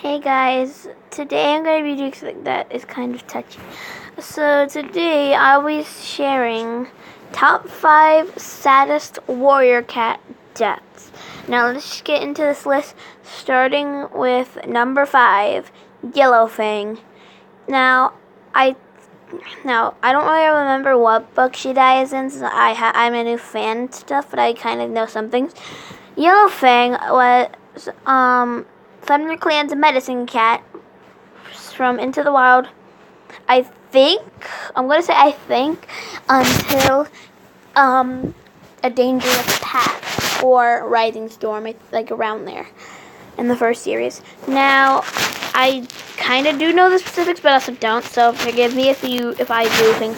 Hey guys, today I'm going to be doing something that is kind of touchy. So today I'll be sharing top 5 saddest warrior cat deaths. Now let's just get into this list, starting with number 5, Yellow Fang. Now I don't really remember what book she dies in, so I'm a new fan and stuff, but I kind of know some things. Yellow Fang was ThunderClan's medicine cat from Into the Wild. I think until A Dangerous Path or Rising Storm, like around there in the first series. Now, I kind of do know the specifics, but also don't. So forgive me if I do think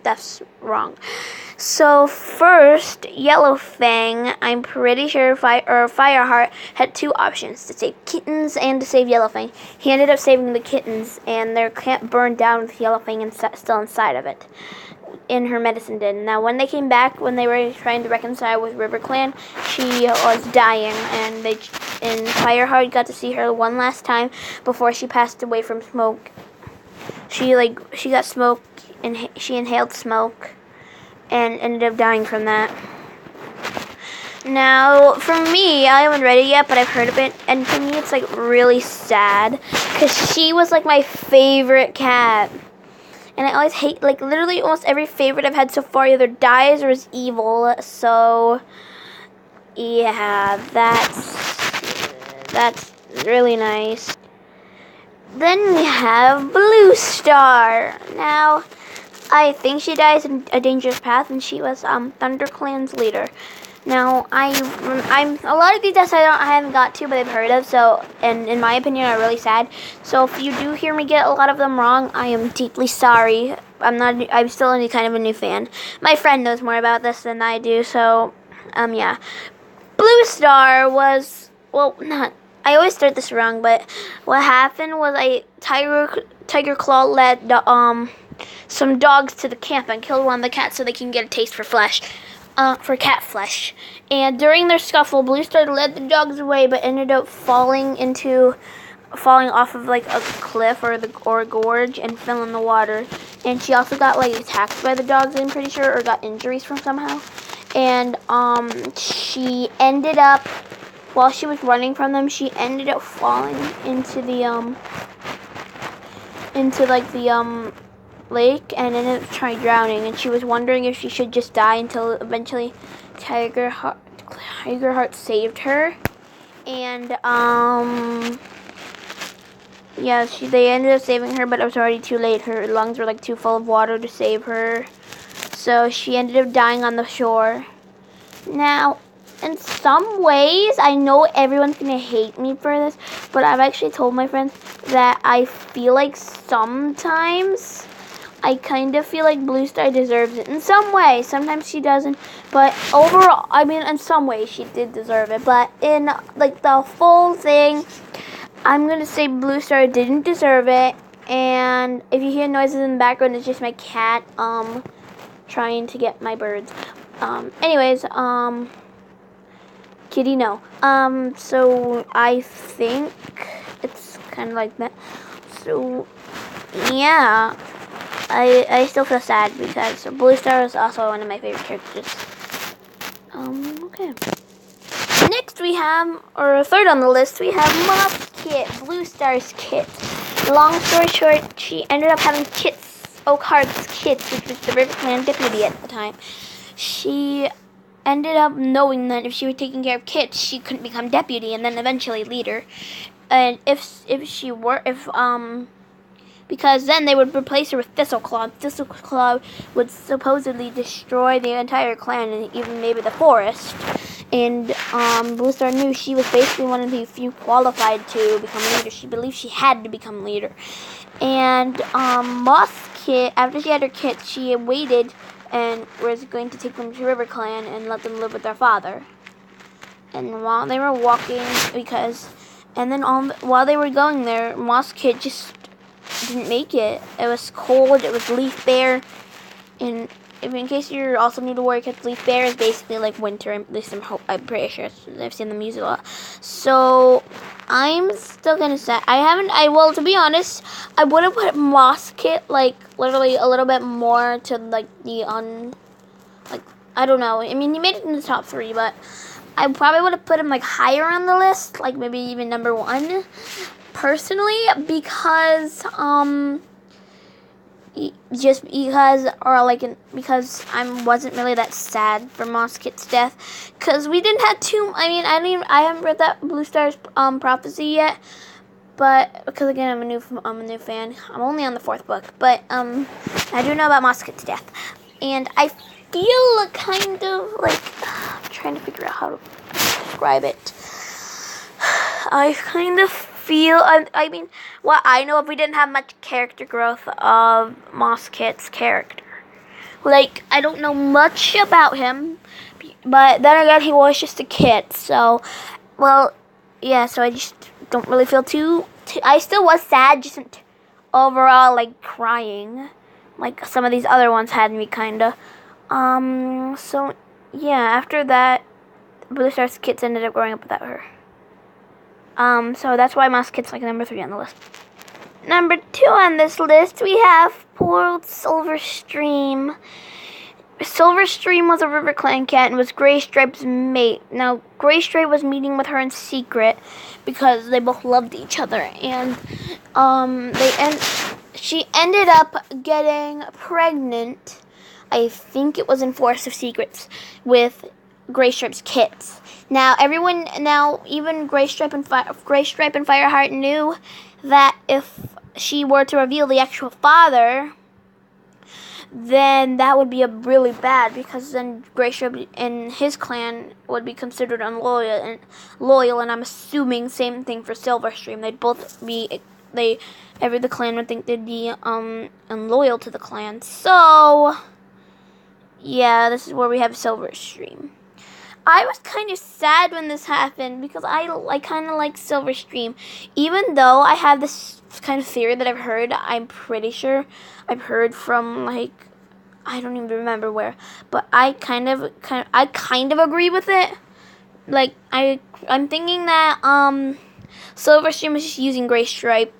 that's wrong. So first, Yellow Fang, I'm pretty sure Fireheart had two options: to save kittens and to save Yellow Fang. He ended up saving the kittens, and their camp burned down with Yellow Fang still inside of it, in her medicine den. Now, when they came back, when they were trying to reconcile with RiverClan, she was dying, and Fireheart got to see her one last time before she passed away from smoke. She got smoke, and she inhaled smoke, and ended up dying from that. Now, for me, I haven't read it yet, but I've heard of it, and to me, it's really sad, because she was my favorite cat. And I always hate, literally almost every favorite I've had so far either dies or is evil. So, yeah, that's really nice. Then we have Blue Star. Now, I think she dies in A Dangerous Path, and she was ThunderClan's leader. Now, I'm a lot of these deaths I haven't got to, but I've heard of. So, and in my opinion, are really sad. So, if you do hear me get a lot of them wrong, I am deeply sorry. I'm still only kind of a new fan. My friend knows more about this than I do. So, yeah. Blue Star was not. I always start this wrong, but what happened was Tiger Claw led some dogs to the camp and killed one of the cats so they can get a taste for cat flesh. And during their scuffle, Blue Star led the dogs away, but ended up falling off of a cliff or a gorge and fell in the water. And she also got attacked by the dogs, I'm pretty sure, or got injuries from somehow. And she ended up, while she was running from them, she ended up falling into the lake and ended up trying drowning, and she was wondering if she should just die until eventually Tiger Heart saved her. And yeah, they ended up saving her, but it was already too late. Her lungs were too full of water to save her, so she ended up dying on the shore. Now, in some ways, I know everyone's gonna hate me for this, but I've actually told my friends that I feel sometimes I kind of feel Blue Star deserves it. In some ways, sometimes she doesn't, but overall, in some ways she did deserve it. But in the full thing, I'm gonna say Blue Star didn't deserve it. And if you hear noises in the background, it's just my cat trying to get my birds. Anyways, kitty, no. So I think it's kind of like that. So yeah. I still feel sad because Blue Star is also one of my favorite characters. Okay. Next we have, or third on the list, we have Moss Kit, Blue Star's kit. Long story short, she ended up having Oakheart's kits, which was the RiverClan deputy at the time. She ended up knowing that if she was taking care of kits, she couldn't become deputy and then eventually leader. And because then they would replace her with Thistleclaw. Thistleclaw would supposedly destroy the entire clan and even maybe the forest. And Blue Star knew she was basically one of the few qualified to become leader. She believed she had to become leader. And Moss Kit, after she had her kit, she waited and was going to take them to RiverClan and let them live with their father. And while they were walking, while they were going there, Moss Kit just didn't make it. It was cold, it was leaf bare, and if in case you're also new to Warrior Cats, Leaf Bear is basically like winter. At least I'm pretty sure. I've seen them use it a lot. So I'm still gonna say well, to be honest, I would have put Moss Kit like literally a little bit more to like I don't know. I mean, he made it in the top 3, but I probably would have put him like higher on the list, like maybe even number 1, personally, because because I wasn't really that sad for Moss Kit's death, because we didn't have too. I mean, I haven't read that Blue Star's prophecy yet, but because again I'm a new fan. I'm only on the 4th book, but I do know about Moss Kit's death, and I feel kind of like I'm trying to figure out how to describe it. I kind of feel, I mean, what I know, if we didn't have much character growth of Moss Kit's character. Like, I don't know much about him, but then again, he was just a kid, so, well, yeah, so I just don't really feel too I still was sad, just overall, like, crying, like some of these other ones had me, kinda. So, yeah, after that, Blue Star's kids ended up growing up without her. So that's why Moss Kit's like number 3 on the list. Number 2 on this list, we have poor old Silverstream. Silverstream was a River Clan cat and was Graystripe's mate. Now, Graystripe was meeting with her in secret because they both loved each other, and she ended up getting pregnant. I think it was in Forest of Secrets with Graystripe's kids. Now, even Graystripe and Fireheart knew that if she were to reveal the actual father, then that would be really bad, because then Graystripe and his clan would be considered loyal, and I'm assuming same thing for Silverstream. They'd both be the clan would think they'd be unloyal to the clan. So yeah, this is where we have Silverstream. I was kind of sad when this happened, because I kind of like Silverstream. Even though I have this kind of theory that I'm pretty sure I've heard from, like, I don't even remember where, but I kind of agree with it. Like, I'm thinking that Silverstream was just using Graystripe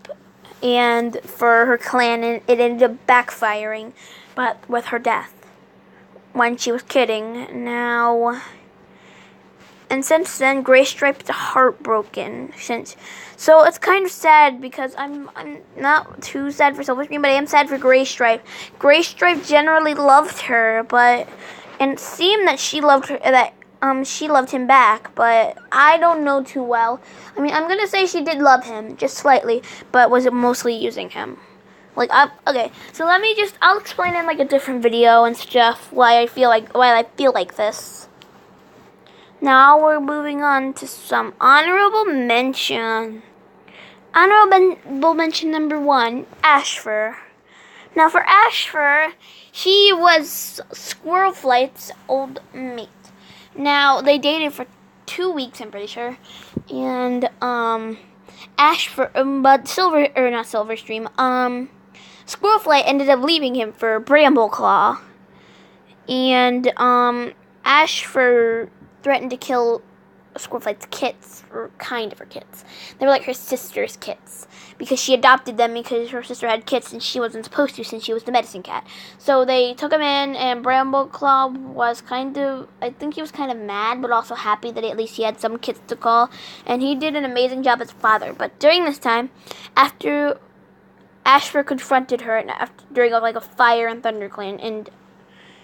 and for her clan, and it ended up backfiring, but with her death when she was kidding. Now, and since then, Graystripe's heartbroken. So it's kind of sad, because I'm not too sad for Silverstream, but I am sad for Graystripe. Graystripe generally loved her, and it seemed that she loved him back, but I don't know too well. I mean, I'm gonna say she did love him, just slightly, but was it mostly using him? Okay, so I'll explain in like a different video and stuff why I feel like this. Now we're moving on to some honorable mention. Honorable mention number 1, Ashford. Now for Ashford, he was Squirrelflight's old mate. Now they dated for 2 weeks, I'm pretty sure, and Ashford, but Silverstream, Squirrelflight ended up leaving him for Brambleclaw, and Ashford threatened to kill Squirrelflight's kids, or kind of her kids. They were like her sister's kids, because she adopted them because her sister had kids and she wasn't supposed to, since she was the medicine cat. So they took him in, and Brambleclaw was kind of mad, but also happy that at least he had some kids to call, and he did an amazing job as a father. But during this time, after Ashford confronted her during a fire in ThunderClan, and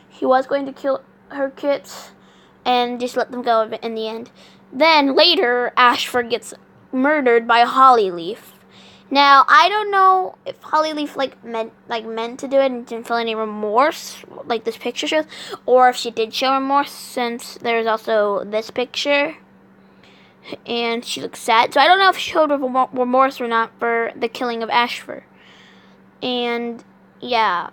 he was going to kill her kids and just let them go in the end. Then later, Ashford gets murdered by Hollyleaf. Now, I don't know if Hollyleaf meant to do it and didn't feel any remorse, like this picture shows, or if she did show remorse, since there's also this picture, and she looks sad. So I don't know if she showed remorse or not for the killing of Ashford. And yeah.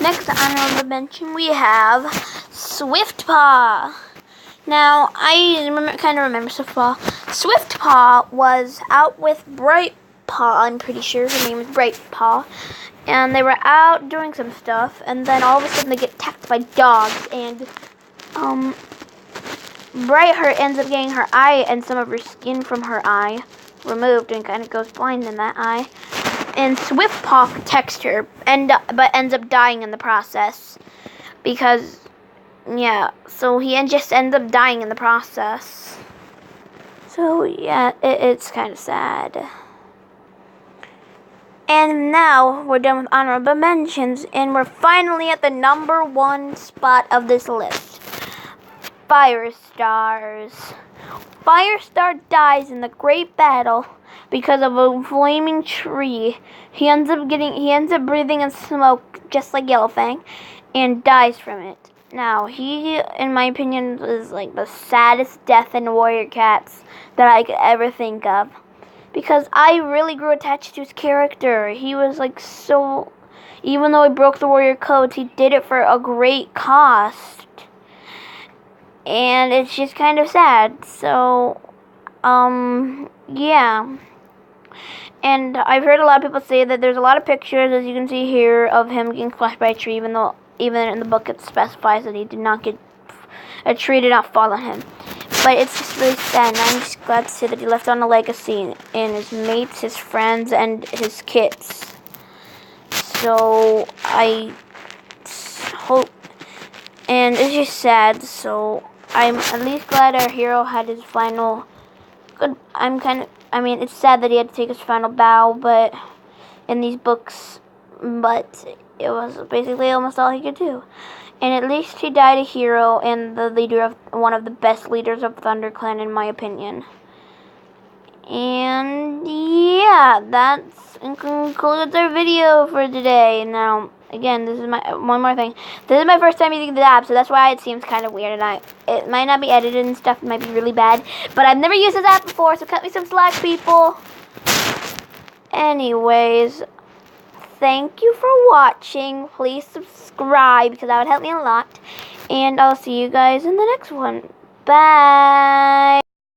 Next honorable mention, we have Swiftha. Now, I remember Swiftha. Swiftha was out with Brightpaw, I'm pretty sure her name is Brightpaw, and they were out doing some stuff, and then all of a sudden they get attacked by dogs, and Brightheart ends up getting her eye and some of her skin from her eye removed, and kind of goes blind in that eye. And Swiftha protects her, but ends up dying in the process, because yeah, so he just ends up dying in the process. So yeah, it's kind of sad. And now we're done with honorable mentions, and we're finally at the number 1 spot of this list. Firestars. Firestar dies in the great battle because of a flaming tree. He ends up breathing in smoke just like Fang, and dies from it. Now, he, in my opinion, is like the saddest death in Warrior Cats that I could ever think of. Because I really grew attached to his character. He was like so, even though he broke the warrior codes, he did it for a great cost. And it's just kind of sad. So, yeah. And I've heard a lot of people say that there's a lot of pictures, as you can see here, of him getting crushed by a tree, even in the book it specifies that a tree did not fall on him. But it's just really sad, and I'm just glad to see that he left on a legacy in his mates, his friends, and his kids. So, I hope, and it's just sad, so I'm at least glad our hero had his final, it's sad that he had to take his final bow, but, in these books, but it was basically almost all he could do. And at least he died a hero and the leader of one of the best leaders of ThunderClan, in my opinion. And yeah, that concludes our video for today. Now, again, this is one more thing. This is my first time using the app, so that's why it seems kind of weird. And it might not be edited and stuff. It might be really bad. But I've never used this app before, so cut me some slack, people. Anyways, thank you for watching. Please subscribe because that would help me a lot. And I'll see you guys in the next one. Bye.